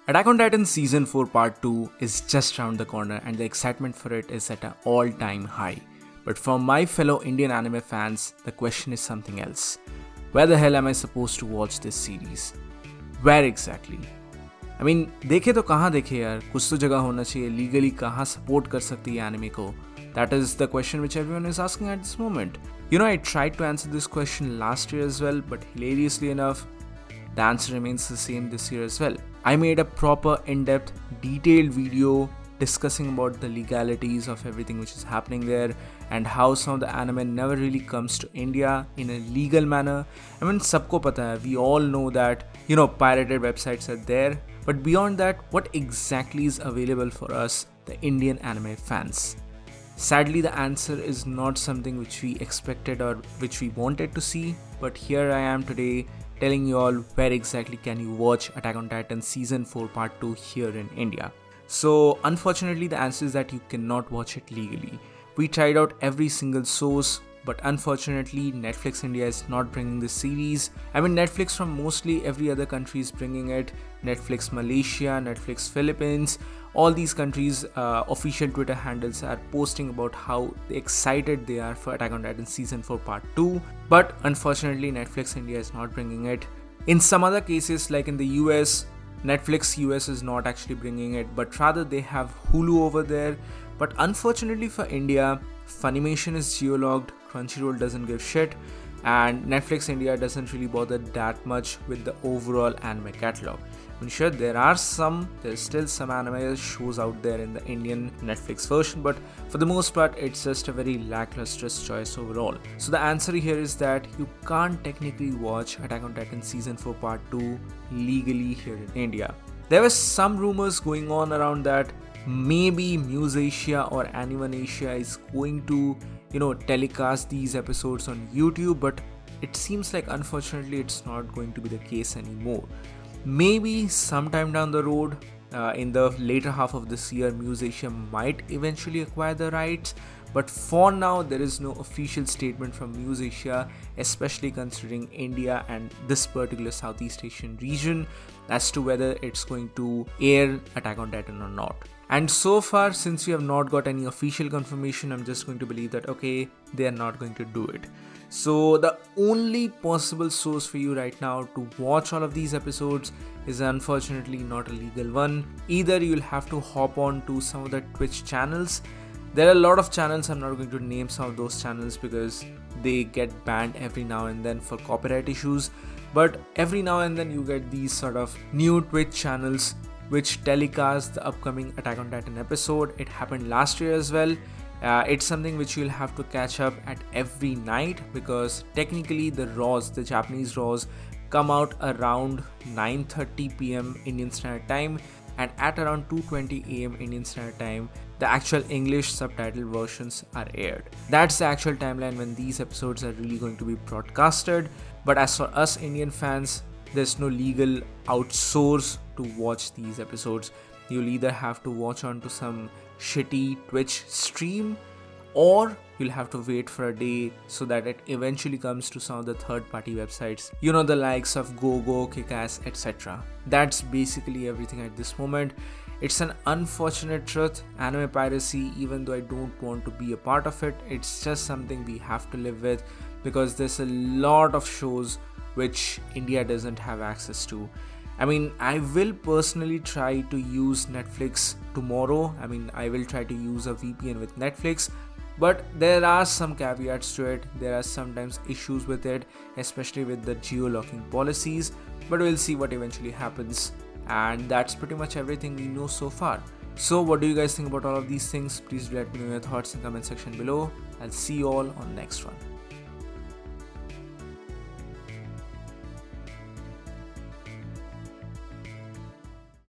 Attack on Titan Season 4 Part 2 is just around the corner and the excitement for it is at an all-time high. But for my fellow Indian anime fans, the question is something else. Where the hell am I supposed to watch this series? Where exactly? I mean, देखे तो कहाँ देखे यार, कुछ तो जगह होना चाहिए, legally कहाँ support कर सकती है anime को? That is the question which everyone is asking at this moment. You know, I tried to answer this question last year as well, but hilariously enough, the answer remains the same this year as well. I made a proper, in-depth, detailed video discussing about the legalities of everything which is happening there and how some of the anime never really comes to India in a legal manner. I mean, sabko pata hai, we all know that, pirated websites are there. But beyond that, what exactly is available for us, the Indian anime fans? Sadly, the answer is not something which we expected or which we wanted to see, but here I am today telling you all where exactly can you watch Attack on Titan Season 4 Part 2 here in India. So unfortunately, the answer is that you cannot watch it legally. We tried out every single source, but unfortunately Netflix India is not bringing this series. I mean, Netflix from mostly every other country is bringing it. Netflix Malaysia, Netflix Philippines, all these countries' official Twitter handles are posting about how excited they are for Attack on Titan Season 4 Part 2. But unfortunately Netflix India is not bringing it. In some other cases, like in the US, Netflix US is not actually bringing it, but rather they have Hulu over there. But unfortunately for India, Funimation is geologged, Crunchyroll doesn't give shit, and Netflix India doesn't really bother that much with the overall anime catalog. I mean, sure, there's still some anime shows out there in the Indian Netflix version, but for the most part, it's just a very lackluster choice overall. So the answer here is that you can't technically watch Attack on Titan Season 4 Part 2 legally here in India. There were some rumors going on around that maybe Musicia or Animanesia is going to, telecast these episodes on YouTube, but it seems like unfortunately it's not going to be the case anymore. Maybe sometime down the road, in the later half of this year, Musicia might eventually acquire the rights, but for now there is no official statement from Musicia, especially considering India and this particular Southeast Asian region, as to whether it's going to air Attack on Titan or not. And so far, since we have not got any official confirmation, I'm just going to believe that okay, they are not going to do it. So the only possible source for you right now to watch all of these episodes is unfortunately not a legal one. Either you'll have to hop on to some of the Twitch channels. There are a lot of channels, I'm not going to name some of those channels because they get banned every now and then for copyright issues. But every now and then you get these sort of new Twitch channels which telecast the upcoming Attack on Titan episode. It happened last year as well. It's something which you'll have to catch up at every night because technically the Japanese Raws come out around 9:30 PM Indian Standard Time, and at around 2:20 AM Indian Standard Time, the actual English subtitle versions are aired. That's the actual timeline when these episodes are really going to be broadcasted. But as for us Indian fans, there's no legal outsource to watch these episodes. You'll either have to watch onto some shitty Twitch stream, or you'll have to wait for a day so that it eventually comes to some of the third-party websites, the likes of GoGo, Kickass, etc. That's basically everything at this moment. It's an unfortunate truth, anime piracy, even though I don't want to be a part of it, it's just something we have to live with because there's a lot of shows which India doesn't have access to. I mean, I will personally try to use Netflix tomorrow. I mean, I will try to use a VPN with Netflix, but there are some caveats to it. There are sometimes issues with it, especially with the geo-locking policies, but we'll see what eventually happens. And that's pretty much everything we know so far. So what do you guys think about all of these things? Please let me know your thoughts in the comment section below. I'll see you all on the next one.